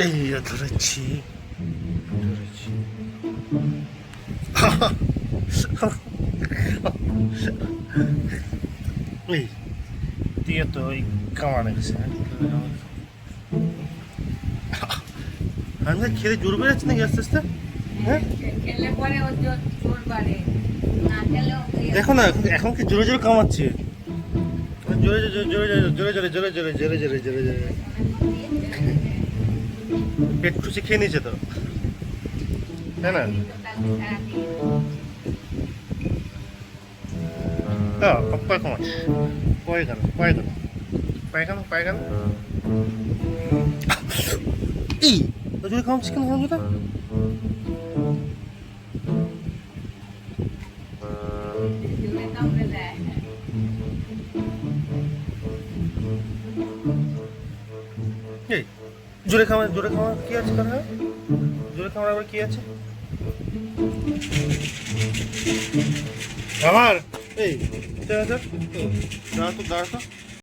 এই ধরেছি ধরেছি ওই দিয়ে তো ওই কামানে গেছে আমি খেলে জোর বেড়ে যাচ্ছে নাকি আস্তে আস্তে হ্যাঁ খেলে পরে ওর জোর বাড়ে না খেলে দেখো না এখন কি জোরে জোরে কামাচ্ছে জোরে জোরে জোরে জোরে জোরে জোরে জোরে জোরে জোরে জোরে জোরে পেট খুশি খেয়ে নিয়েছে তো তাই না পায়খানা পায়খানা পায়খানা পায়খানা পায়খানা এই জোরে কামাচ্ছিস কেন যেটা জোরে কামড়ে দেয় এই জোরে খাওয়া কি আছে কারণ জোরে খাওয়ার আবার কি আছে আমার এই দাঁড়া তো